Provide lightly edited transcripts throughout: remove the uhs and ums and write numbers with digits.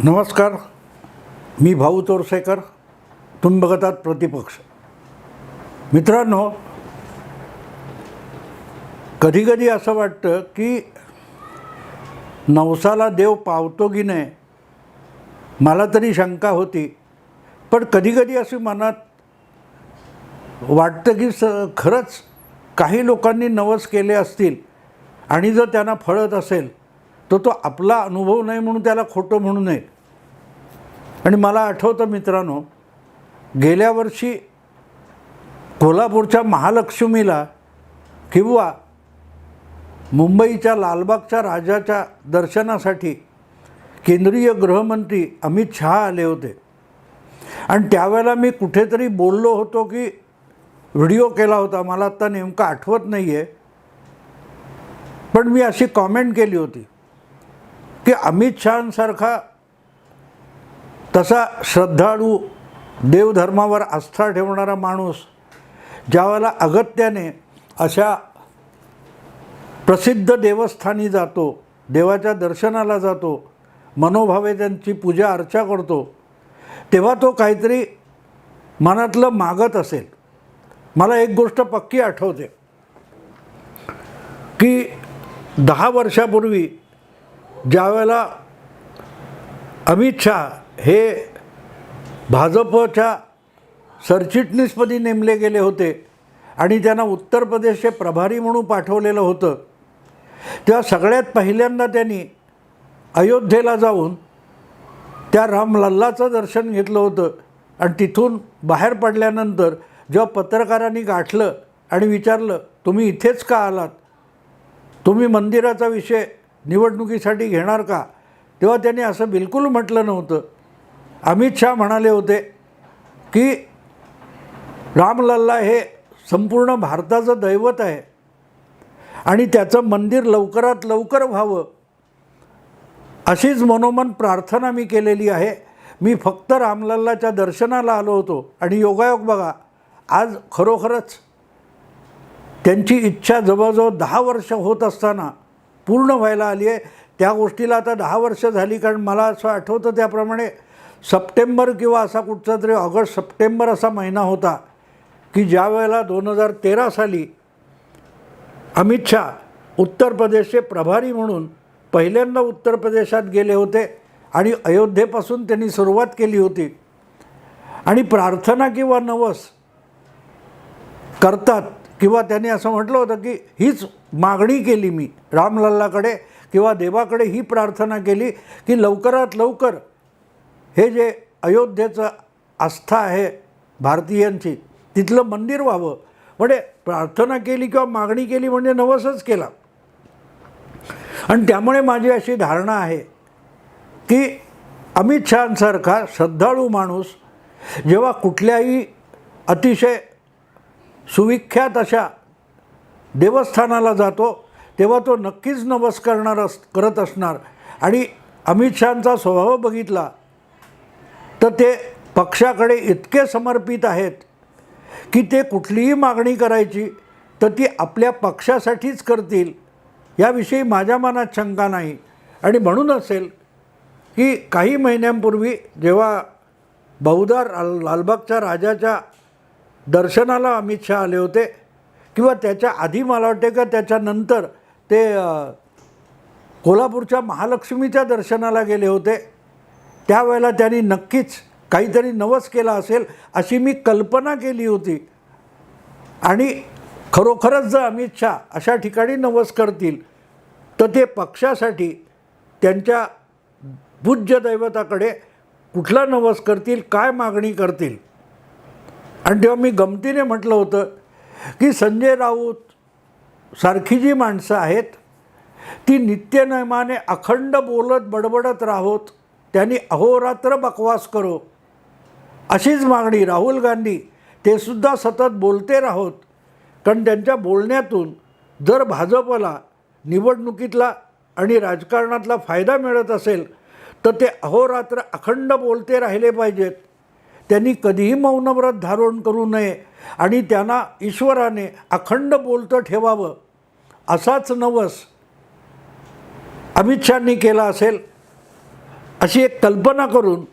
नमस्कार, मी भाऊ तोरसेकर. तुम्ही बघत आहात प्रतिपक्ष. मित्रांनो, कधी कधी असं वाटतं की नवसाला देव पावतो की नाही. मला तरी शंका होती, पण कधी कधी अशी मनात वाटतं की खरंच काही लोकांनी नवस केले असतील आणि जर त्यांना फळत असेल तर तो आपला अनुभव नाही म्हणून त्याला खोटं म्हणू नये. आणि मला आठवतं मित्रांनो, गेल्या वर्षी कोल्हापूरच्या महालक्ष्मीला किंवा मुंबईच्या लालबागच्या राजाच्या दर्शनासाठी केंद्रीय गृहमंत्री अमित शहा आले होते. आणि त्यावेळेला मी कुठेतरी बोललो होतो की व्हिडिओ केला होता, मला आत्ता नेमकं आठवत नाही आहे, पण मी अशी कॉमेंट केली होती की अमित शहांसारखा तसा श्रद्धाळू, देवधर्मावर आस्था ठेवणारा माणूस ज्यावेळेला अगत्याने अशा प्रसिद्ध देवस्थानी जातो, देवाच्या दर्शनाला जातो, मनोभावे त्यांची पूजा अर्चा करतो, तेव्हा तो काहीतरी मनातलं मागत असेल. मला एक गोष्ट पक्की आठवते की 10 वर्षापूर्वी ज्यावेळेला अमित शहा हे भाजपच्या सरचिटणीसपदी नेमले गेले होते आणि त्यांना उत्तर प्रदेशचे प्रभारी म्हणून पाठवलेलं होतं, तेव्हा सगळ्यात पहिल्यांदा त्यांनी अयोध्येला जाऊन त्या रामलल्लाचं दर्शन घेतलं होतं. आणि तिथून बाहेर पडल्यानंतर जेव्हा पत्रकारांनी गाठलं आणि विचारलं, तुम्ही इथेच का आलात, तुम्ही मंदिराचा विषय निवडणुकीसाठी घेणार का, तेव्हा त्यांनी असं बिलकुल म्हटलं नव्हतं. अमित शहा म्हणाले होते की रामलल्ला हे संपूर्ण भारताचं दैवत आहे आणि त्याचं मंदिर लवकरात लवकर व्हावं अशीच मनोमन प्रार्थना मी केलेली आहे. मी फक्त रामलल्लाच्या दर्शनाला आलो होतो आणि योगायोग बघा, आज खरोखरच त्यांची इच्छा जवळजवळ 10 वर्ष होत असताना पूर्ण व्हायला आली आहे. त्या गोष्टीला आता 10 वर्ष झाली, कारण मला असं आठवतं त्याप्रमाणे सप्टेंबर किंवा असा कुठचा तरी ऑगस्ट सप्टेंबर असा महिना होता की ज्या वेळेला 2013 साली अमित शहा उत्तर प्रदेशचे प्रभारी म्हणून पहिल्यांदा उत्तर प्रदेशात गेले होते आणि अयोध्येपासून त्यांनी सुरुवात केली होती. आणि प्रार्थना किंवा नवस करतात किंवा त्यांनी असं म्हटलं होतं की हीच मागणी केली मी रामलल्लाकडे किंवा देवाकडे, ही प्रार्थना केली की लवकरात लवकर हे जे अयोध्येचं आस्था आहे भारतीयांची, तिथलं मंदिर व्हावं. म्हणजे प्रार्थना केली किंवा मागणी केली म्हणजे नवसच केला. आणि त्यामुळे माझी अशी धारणा आहे की अमित शहांसारखा श्रद्धाळू माणूस जेव्हा कुठल्याही अतिशय सुविख्यात अशा देवस्थानाला जातो तेव्हा तो नक्कीच नवस करत असणार. आणि अमित शहांचा स्वभाव बघितला तर ते पक्षाकडे इतके समर्पित आहेत की ते कुठलीही मागणी करायची तर ती आपल्या पक्षासाठीच करतील, याविषयी माझ्या मनात शंका नाही. आणि म्हणून असेल की काही महिन्यांपूर्वी जेव्हा बहुधा लालबागच्या राजाच्या दर्शनाला अमित शहा आले होते किंवा त्याच्या आधी मला वाटते का त्याच्यानंतर ते कोल्हापूरच्या महालक्ष्मीच्या दर्शनाला गेले होते, त्यावेळेला त्यांनी नक्कीच काहीतरी नवस केला असेल अशी मी कल्पना केली होती. आणि खरोखरच जर अमित शहा अशा ठिकाणी नवस करतील तर ते पक्षासाठी त्यांच्या पूज्य दैवताकडे कुठला नवस करतील, काय मागणी करतील. आणि तेव्हा मी गमतीने म्हटलं होतं की संजय राऊत सारखी जी माणसं आहेत ती नित्यनेमाने अखंड बोलत बडबडत राहोत, त्यांनी अहोरात्र बकवास करो अशीच मागणी. राहुल गांधी ते सुद्धा सतत बोलते राहोत, कारण त्यांच्या बोलण्यातून जर भाजपला निवडणुकीतला आणि राजकारणातला फायदा मिळत असेल तर ते अहोरात्र अखंड बोलते राहिले पाहिजेत. त्यांनी कधीही मौनव्रत धारण करू नये आणि त्यांना ईश्वराने अखंड बोलतं ठेवावं असाच नवस अमित शहांनी केला असेल अशी एक कल्पना करून,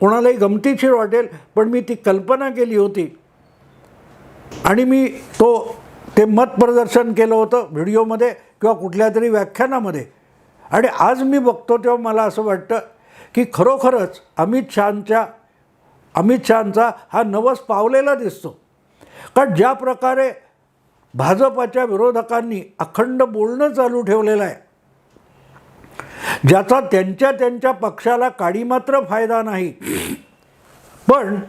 कोणालाही गमतीशीर वाटेल पण मी ती कल्पना केली होती आणि मी ते मत प्रदर्शन केलं होतं व्हिडिओमध्ये किंवा कुठल्या तरी व्याख्यानामध्ये. आणि आज मी बघतो तेव्हा मला असं वाटतं की खरोखरच अमित शहांचा हा नवस पावलेला दिसतो. कारण ज्या प्रकारे भाजपाच्या विरोधकांनी अखंड बोलणं चालू ठेवलेलं आहे, ज्याचा त्यांच्या पक्षाला काडीमात्र फायदा नाही, पण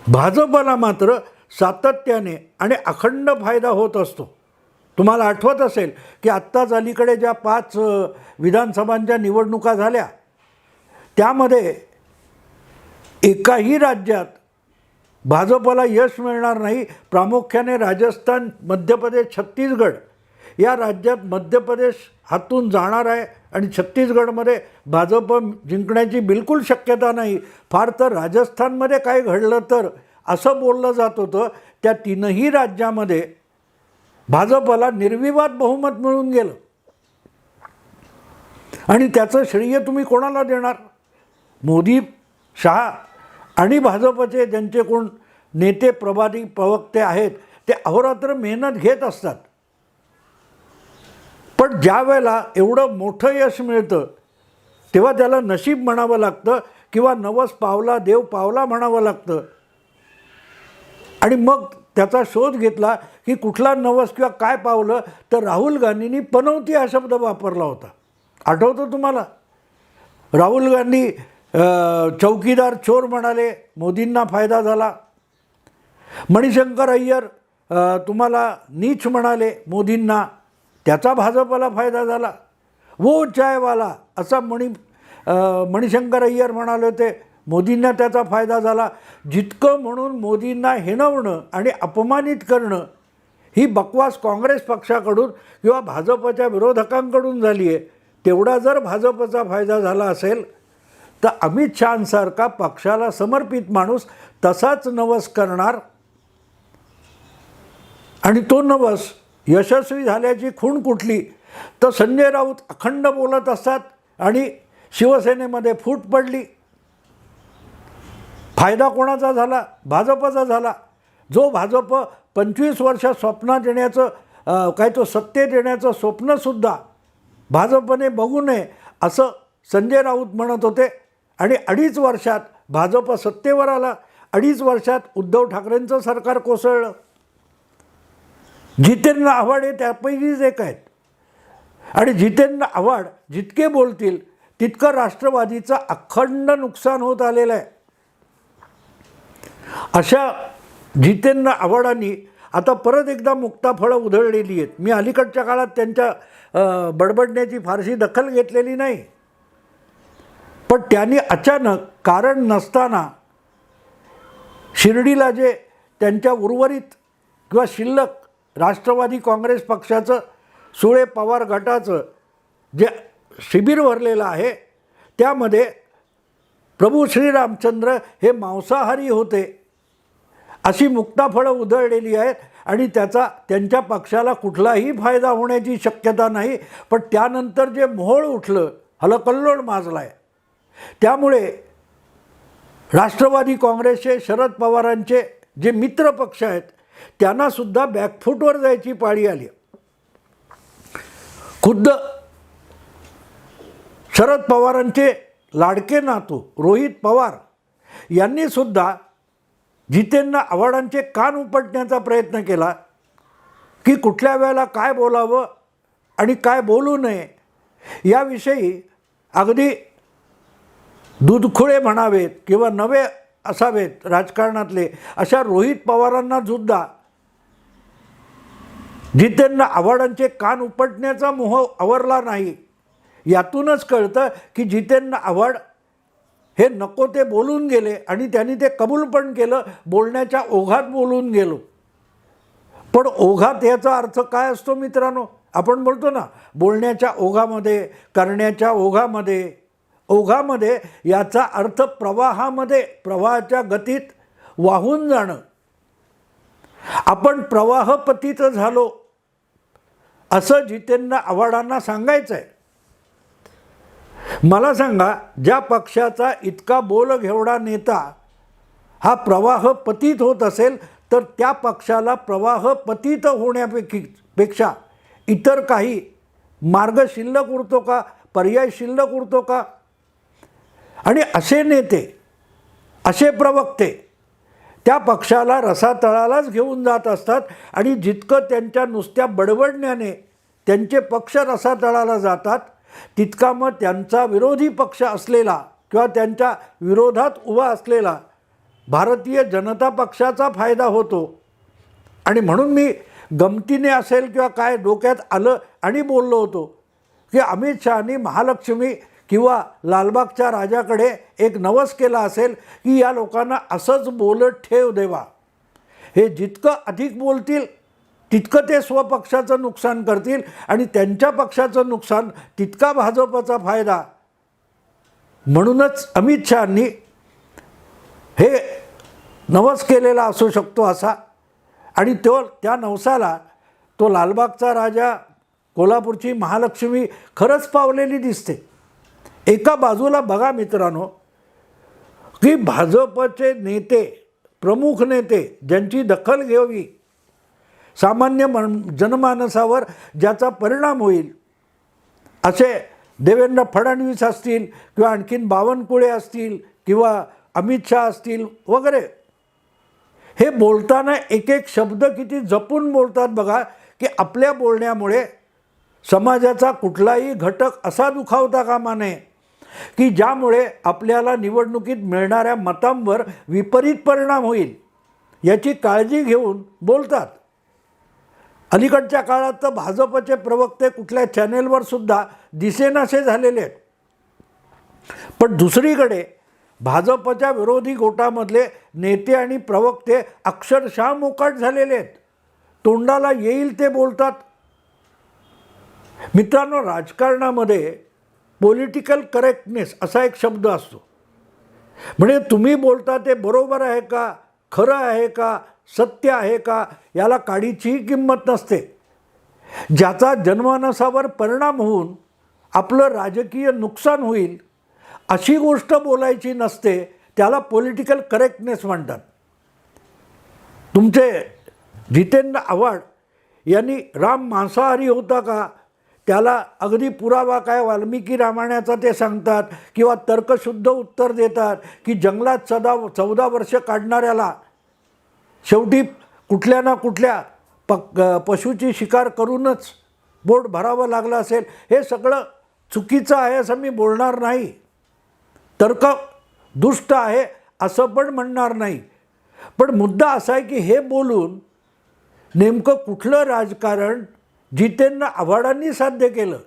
भाजपला मात्र सातत्याने आणि अखंड फायदा होत असतो. तुम्हाला आठवत असेल की आत्ताच अलीकडे ज्या 5 विधानसभांच्या निवडणुका झाल्या, त्यामध्ये एकाही राज्यात भाजपला यश मिळणार नाही. प्रामुख्याने राजस्थान, मध्य प्रदेश, छत्तीसगड या राज्यात मध्य प्रदेश हातून जाणार आहे आणि छत्तीसगडमध्ये भाजप जिंकण्याची बिलकुल शक्यता नाही. फार तर राजस्थानमध्ये काय घडलं तर असं बोललं जात होतं. त्या 3ही राज्यामध्ये भाजपला निर्विवाद बहुमत मिळून गेलं आणि त्याचं श्रेय तुम्ही कोणाला देणार? मोदी, शहा आणि भाजपचे ज्यांचे कोण नेते, प्रभारी, प्रवक्ते आहेत ते अहोरात्र मेहनत घेत असतात. पण ज्या वेळेला एवढं मोठं यश मिळतं तेव्हा त्याला नशीब म्हणावं लागतं किंवा नवस पावला देव पावला म्हणावं लागतं. आणि मग त्याचा शोध घेतला की कुठला नवस किंवा काय पावलं, तर राहुल गांधींनी पनौती हा शब्द वापरला होता. आठवतं तुम्हाला? राहुल गांधी चौकीदार चोर म्हणाले, मोदींना फायदा झाला. मणिशंकर अय्यर तुम्हाला नीच म्हणाले मोदींना, त्याचा भाजपला फायदा झाला. वो चायवाला असा मणिशंकर अय्यर म्हणाले होते, मोदींना त्याचा फायदा झाला. जितकं म्हणून मोदींना हिणवणं आणि अपमानित करणं ही बकवास काँग्रेस पक्षाकडून किंवा भाजपच्या विरोधकांकडून झाली आहे, तेवढा जर भाजपचा फायदा झाला असेल तर अमित शहांसारखा पक्षाला समर्पित माणूस तसाच नवस करणार आणि तो नवस यशस्वी झाल्याची खूण कुठली तर संजय राऊत अखंड बोलत असतात आणि शिवसेनेमध्ये फूट पडली. फायदा कोणाचा झाला? भाजपचा झाला. जो भाजप 25 वर्ष स्वप्नात येण्याचं तो सत्तेत येण्याचं स्वप्नसुद्धा भाजपने बघू नये असं संजय राऊत म्हणत होते आणि 2.5 वर्षात भाजप सत्तेवर आला. 2.5 वर्षात उद्धव ठाकरेंचं सरकार कोसळलं. जितेंद्र आव्हाड हे त्यापैकीच एक आहेत आणि जितेंद्र आव्हाड जितके बोलतील तितकं राष्ट्रवादीचं अखंड नुकसान होत आलेलं आहे. अशा जितेंद्र आव्हाडांनी आता परत एकदा मुक्ताफळं उधळलेली आहेत. मी अलीकडच्या काळात त्यांच्या बडबडण्याची फारशी दखल घेतलेली नाही, पण त्यांनी अचानक कारण नसताना शिर्डीला जे त्यांच्या उर्वरित किंवा शिल्लक राष्ट्रवादी काँग्रेस पक्षाचं, सुळे पवार गटाचं जे शिबिर भरलेलं आहे, त्यामध्ये प्रभू श्रीरामचंद्र हे मांसाहारी होते अशी मुक्ताफळं उधळलेली आहेत आणि त्याचा त्यांच्या पक्षाला कुठलाही फायदा होण्याची शक्यता नाही. पण त्यानंतर जे मोहोळ उठलं, हलकल्लोळ माजला आहे, त्यामुळे राष्ट्रवादी काँग्रेसचे, शरद पवारांचे जे मित्र पक्ष आहेत त्यांनासुद्धा बॅकफूटवर जायची पाळी आली. खुद्द शरद पवारांचे लाडके नातू रोहित पवार यांनीसुद्धा जितेंद्र आव्हाडांचे कान उपटण्याचा प्रयत्न केला की कुठल्या वेळेला काय बोलावं आणि काय बोलू नये याविषयी अगदी दूधखुळे म्हणावेत किंवा नवे असावेत राजकारणातले, अशा रोहित पवारांना सुद्धा जितेंद्र आव्हाडांचे कान उपटण्याचा मोह आवरला नाही. यातूनच कळतं की जितेंद्र आव्हाड हे नको ते बोलून गेले आणि त्यांनी ते कबूल पण केलं, बोलण्याच्या ओघात बोलून गेलो. पण ओघात याचा अर्थ काय असतो मित्रांनो? आपण बोलतो ना, बोलण्याच्या ओघामध्ये, करण्याच्या ओघामध्ये याचा अर्थ प्रवाहामध्ये, प्रवाहाच्या गतीत वाहून जाणं. आपण प्रवाहपतीत झालो असं जितेंद्र आव्हाडांना सांगायचं आहे. मला सांगा, ज्या पक्षाचा इतका बोलघेवडा नेता हा प्रवाह पतित होत असेल, तर त्या पक्षाला प्रवाह पतित होण्यापेक्षा इतर काही मार्ग शिल्लक उरतो का, पर्याय शिल्लक उरतो का? आणि असे नेते, असे प्रवक्ते त्या पक्षाला रसातळालाच घेऊन जात असतात. आणि जितकं त्यांच्या नुसत्या बडबडण्याने त्यांचे पक्ष रसातळाला जातात, तितका मग त्यांचा विरोधी पक्ष असलेला किंवा त्यांच्या विरोधात उभा असलेला भारतीय जनता पक्षाचा फायदा होतो. आणि म्हणून मी गमतीने असेल किंवा काय डोक्यात आलं आणि बोललो होतो की अमित शहानी महालक्ष्मी किंवा लालबागच्या राजाकडे एक नवस केला असेल की या लोकांना असंच बोलत ठेव देवा. हे जितकं अधिक बोलतील तितकं ते स्वपक्षाचं नुकसान करतील आणि त्यांच्या पक्षाचं नुकसान तितका भाजपचा फायदा. म्हणूनच अमित शहानी हे नवस केलेला असू शकतो असा. आणि त्या नवसाला तो लालबागचा राजा, कोल्हापूरची महालक्ष्मी खरंच पावलेली दिसते. एका बाजूला बघा मित्रांनो, की भाजपचे नेते, प्रमुख नेते ज्यांची दखल घ्यावी, सामान्य जनमानसावर ज्याचा परिणाम होईल, असे देवेंद्र फडणवीस असतील किंवा आणखीन बावनकुळे असतील किंवा अमित शहा असतील वगैरे, हे बोलताना एक एक शब्द किती जपून बोलतात बघा, की आपल्या बोलण्यामुळे समाजाचा कुठलाही घटक असा दुखावता कामा नये की ज्यामुळे आपल्याला निवडणुकीत मिळणाऱ्या मतांवर विपरीत परिणाम होईल, याची काळजी घेऊन बोलतात. अलीकडच्या काळात तर भाजपचे प्रवक्ते कुठल्या चॅनेलवर सुद्धा दिसेनासे झालेले आहेत. पण दुसरीकडे भाजपच्या विरोधी गोटामधले नेते आणि प्रवक्ते अक्षरशः मोकाट झालेले आहेत. तोंडाला येईल ते बोलतात. मित्रांनो, राजकारणामध्ये पॉलिटिकल करेक्टनेस असा एक शब्द असतो. म्हणजे तुम्ही बोलता ते बरोबर आहे का, खरं आहे का, सत्य आहे का, याला काडीचीही किंमत नसते. ज्याचा जनमानसावर परिणाम होऊन आपलं राजकीय नुकसान होईल अशी गोष्ट बोलायची नसते. त्याला पॉलिटिकल करेक्टनेस म्हणतात. तुमचे जितेंद्र आव्हाड यांनी राम मांसाहारी होता का, त्याला अगदी पुरावा काय वाल्मिकी रामायणाचा ते सांगतात किंवा तर्कशुद्ध उत्तर देतात की जंगलात 14 वर्ष काढणाऱ्याला शेवटी कुठल्या ना कुठल्या पशुची शिकार करूनच पोट भरावं लागलं असेल. हे सगळं चुकीचं आहे असं मी बोलणार नाही. तर्क दुष्ट आहे असं पण म्हणणार नाही. पण मुद्दा असा आहे की हे बोलून नेमकं कुठलं राजकारण जितेंद्र आव्हाडांनी साध्य केलं?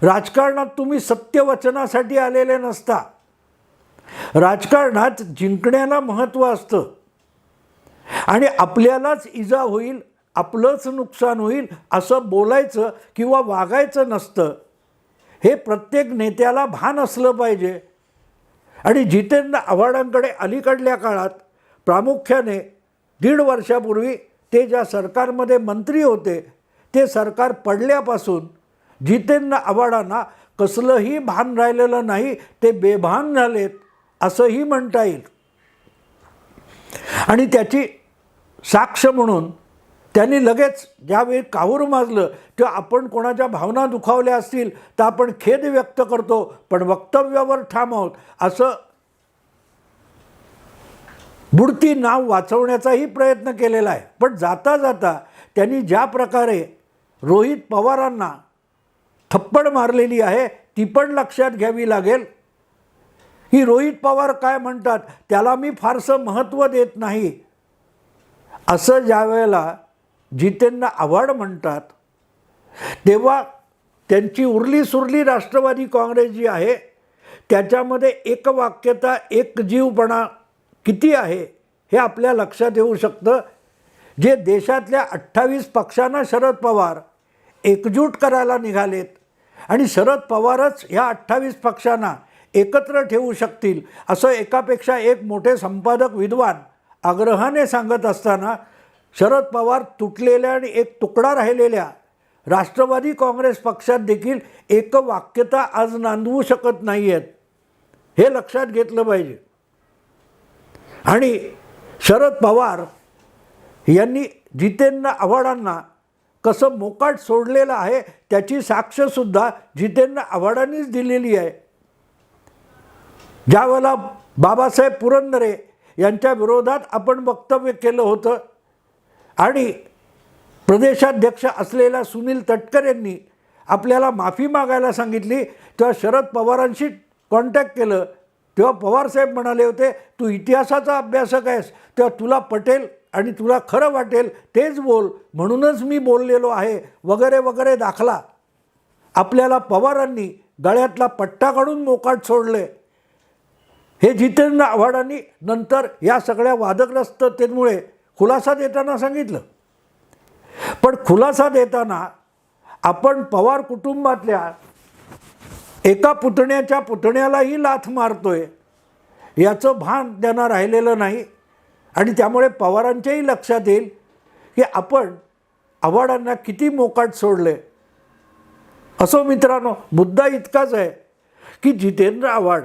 राजकारणात तुम्ही सत्यवचनासाठी आलेले नसता. राजकारणात जिंकण्याला महत्त्व असतं आणि आपल्यालाच इजा होईल, आपलंच नुकसान होईल असं बोलायचं किंवा वागायचं नसतं. हे प्रत्येक नेत्याला भान असलं पाहिजे. आणि जितेंद्र आव्हाडांकडे अलीकडल्या काळात प्रामुख्याने 1.5 वर्षापूर्वी ते ज्या सरकारमध्ये मंत्री होते, ते सरकार पडल्यापासून जितेंद्र आव्हाडांना कसलंही भान राहिलेलं नाही. ते बेभान झालेत असंही म्हणता येईल. आणि त्याची साक्ष म्हणून त्यांनी लगेच ज्यावेळी काहूर माजलं तेव्हा आपण कोणाच्या भावना दुखावल्या असतील तर आपण खेद व्यक्त करतो, पण वक्तव्यावर ठाम आहोत असं बुडती नाव वाचवण्याचाही प्रयत्न केलेला आहे. पण जाता जाता त्यांनी ज्या प्रकारे रोहित पवारांना थप्पड मारलेली आहे ती पण लक्षात घ्यावी लागेल. की रोहित पवार काय म्हणतात त्याला मी फारसं महत्त्व देत नाही असं ज्या वेळेला जितेंद्र आव्हाड म्हणतात, तेव्हा त्यांची उरली सुरली राष्ट्रवादी काँग्रेस जी आहे त्याच्यामध्ये एकवाक्यता, एकजीवपणा किती आहे हे आपल्या लक्षात येऊ शकतं. जे देशातल्या 28 पक्षांना शरद पवार एकजूट करायला निघालेत आणि शरद पवारच ह्या 28 पक्षांना एकत्र ठेवू शकतील असं एकापेक्षा एक मोठे संपादक विद्वान आग्रहाने सांगत असताना शरद पवार तुटलेल्या आणि एक तुकडा राहिलेल्या राष्ट्रवादी काँग्रेस पक्षात देखील एकवाक्यता आज नांदवू शकत नाही आहेत, हे लक्षात घेतलं पाहिजे. आणि शरद पवार यांनी जितेंद्र आव्हाडांना कसं मोकाट सोडलेलं आहे त्याची साक्षसुद्धा जितेंद्र आव्हाडांनीच दिलेली आहे. ज्यावेळेला बाबासाहेब पुरंदरे यांच्या विरोधात आपण वक्तव्य केलं होतं आणि प्रदेशाध्यक्ष असलेल्या सुनील तटकरे यांनी आपल्याला माफी मागायला सांगितली, तेव्हा शरद पवारांशी कॉन्टॅक्ट केलं, तेव्हा पवारसाहेब म्हणाले होते, तू इतिहासाचा अभ्यासक आहेस, तेव्हा तुला पटेल आणि तुला खरं वाटेल तेच बोल, म्हणूनच मी बोललेलो आहे वगैरे वगैरे दाखला. आपल्याला पवारांनी गळ्यातला पट्टा काढून मोकाट सोडले. हे जितेंद्र आव्हाडांनी नंतर या सगळ्या वादग्रस्ततेमुळे खुलासा देताना सांगितलं. पण खुलासा देताना आपण पवार कुटुंबातल्या एका पुतण्याच्या पुतण्यालाही लाथ मारतोय याचं भान त्यांना राहिलेलं नाही. आणि त्यामुळे पवारांच्याही लक्षात येईल की आपण आव्हाडांना किती मोकाट सोडले. असो मित्रांनो, मुद्दा इतकाच आहे की जितेंद्र आव्हाड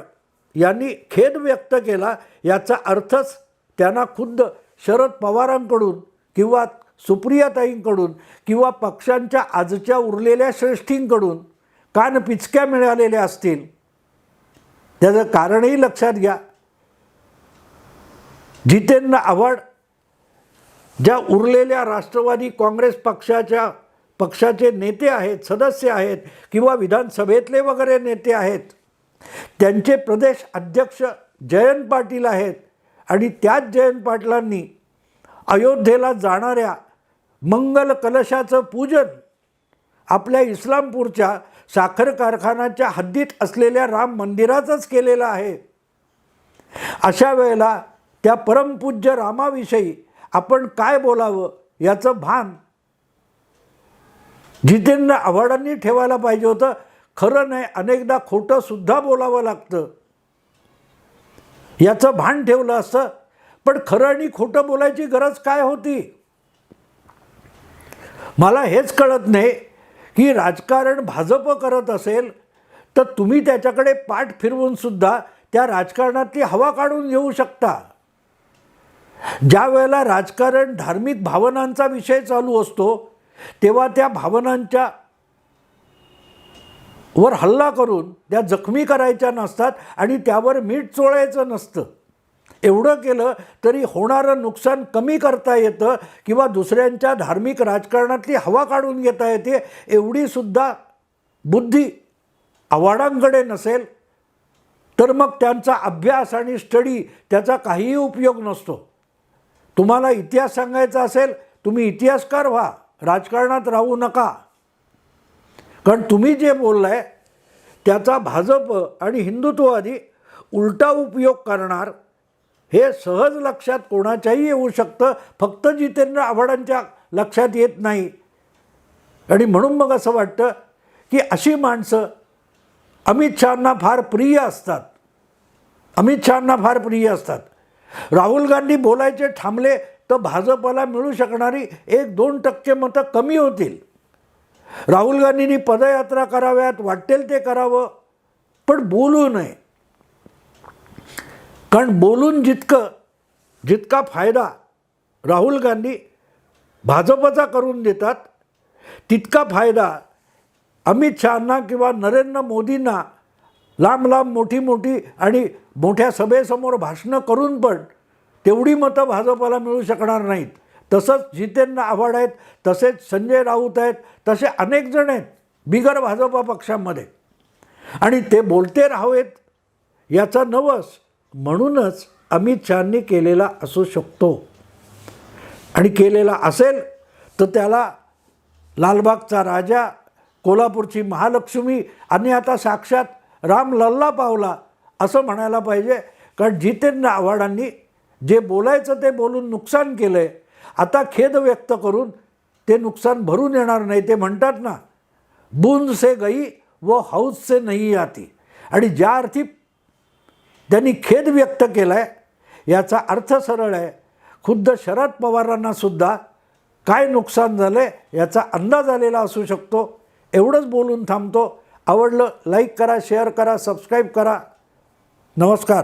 यांनी खेद व्यक्त केला, याचा अर्थच त्यांना खुद्द शरद पवारांकडून किंवा सुप्रियाताईंकडून किंवा पक्षांच्या आजच्या उरलेल्या श्रेष्ठींकडून कानपिचक्या मिळालेल्या असतील. त्याचं कारणही लक्षात घ्या. जितेंद्र आव्हाड ज्या उरलेल्या राष्ट्रवादी काँग्रेस पक्षाचे नेते आहेत, सदस्य आहेत किंवा विधानसभेतले वगैरे नेते आहेत, त्यांचे प्रदेश अध्यक्ष जयंत पाटील आहेत. आणि त्याच जयंत पाटलांनी अयोध्येला जाणाऱ्या मंगल कलशाचं पूजन आपल्या इस्लामपूरच्या साखर कारखान्याच्या हद्दीत असलेल्या राम मंदिरातच केलेलं आहे. अशा वेळेला त्या परमपूज्य रामाविषयी आपण काय बोलावं याचं भान जितेंद्र आव्हाडांनी ठेवायला पाहिजे होतं. खरं नाही, अनेकदा खोटंसुद्धा बोलावं लागतं, याचं भान ठेवलं असतं. पण खरं आणि खोटं बोलायची गरज काय होती? मला हेच कळत नाही की राजकारण भाजप करत असेल तर तुम्ही त्याच्याकडे पाठ फिरवूनसुद्धा त्या राजकारणातली हवा काढून घेऊ शकता. ज्या वेळेला राजकारण धार्मिक भावनांचा विषय चालू असतो तेव्हा त्या भावनांच्या वर हल्ला करून त्या जखमी करायच्या नसतात आणि त्यावर मीठ चोळायचं नसतं. एवढं केलं तरी होणारं नुकसान कमी करता येतं किंवा दुसऱ्यांच्या धार्मिक राजकारणातली हवा काढून घेता येते. एवढीसुद्धा बुद्धी आव्हाडांकडे नसेल तर मग त्यांचा अभ्यास आणि स्टडी त्याचा काहीही उपयोग नसतो. तुम्हाला इतिहास सांगायचा असेल तुम्ही इतिहासकार व्हा, राजकारणात राहू नका. कारण तुम्ही जे बोललाय त्याचा भाजप आणि हिंदुत्ववादी उलटा उपयोग करणार हे सहज लक्षात कोणाच्याही येऊ शकतं, फक्त जितेंद्र आव्हाडांच्या लक्षात येत नाही. आणि म्हणून मग असं वाटतं की अशी माणसं अमित शहांना फार प्रिय असतात. राहुल गांधी बोलायचे थांबले तर भाजपला मिळू शकणारी 1-2% मतं कमी होतील. राहुल गांधींनी पदयात्रा कराव्यात, वाटेल ते करावं, पण बोलू नये. कारण बोलून जितका फायदा राहुल गांधी भाजपचा करून देतात तितका फायदा अमित शहांना किंवा नरेंद्र मोदींना लांब मोठी आणि मोठ्या सभेसमोर भाषणं करून पण तेवढी मतं भाजपला मिळू शकणार नाहीत. तसंच जितेंद्र आव्हाड आहेत, तसेच संजय राऊत आहेत, तसे अनेक जण आहेत बिगर भाजपा पक्षामध्ये आणि ते बोलते राहावेत याचा नवस म्हणूनच अमित शहांनी केलेला असू शकतो. आणि केलेला असेल तर त्याला लालबागचा राजा, कोल्हापूरची महालक्ष्मी आणि आता साक्षात राम लल्ला पावला असं म्हणायला पाहिजे. कारण जितेंद्र आव्हाडांनी जे बोलायचं ते बोलून नुकसान केलं आहे. आता खेद व्यक्त करून ते नुकसान भरून येणार नाही. ते म्हणतात ना, बूंद से गई वो हौद से नहीं आती. आणि ज्या अर्थी त्यांनी खेद व्यक्त केला आहे याचा अर्थ सरळ आहे. खुद्द शरद पवारांनासुद्धा काय नुकसान झालं आहे याचा अंदाज आलेला असू शकतो. एवढंच बोलून थांबतो. आवडलं लाईक करा, शेअर करा, सबस्क्राईब करा. नमस्कार.